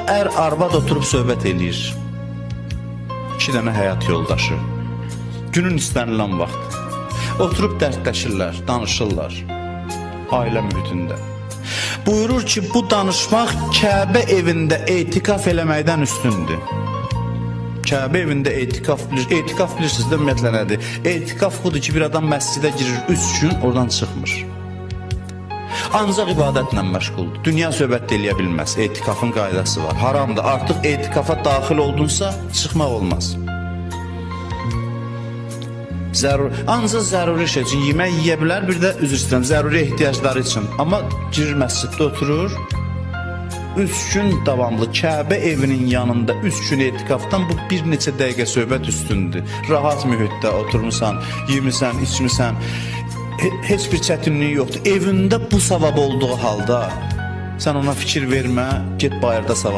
Arvad oturub söhbət eləyir. 2 dənə həyat yoldaşı. Günün istənilən vaxt. Oturub dərdləşirlər, danışırlar. Ailə mühitində. Buyurur ki, bu danışmaq Kəbə evində etikaf eləməkdən üstündür. Kəbə evində etikaf bilirsiniz də ümumiyyətlə nədir? Etikaf budur ki, bir adam məscidə girir 3 gün, oradan çıxmır. Ancaq ibadətlə məşğuldur. Dünya söhbət eləyə bilməz. Etikafın qaydası var. Haramdır. Artıq etikafa daxil oldunsa, çıxmaq olmaz. Ancaq zəruri şey üçün yemək yiyə bilər, bir də üzr istəyirəm, zəruri ehtiyacları üçün. Amma girir məsciddə oturur, 3 gün davamlı Kəbə evinin yanında 3 gün etikafdan bu bir neçə dəqiqə söhbət üstündür. Rahat mühitdə oturmuşsan, yemirsən, içmirsən, heç bir çətinliyi yoxdur. Evində bu savab olduğu halda sən ona fikir vermə, get bayırda savab.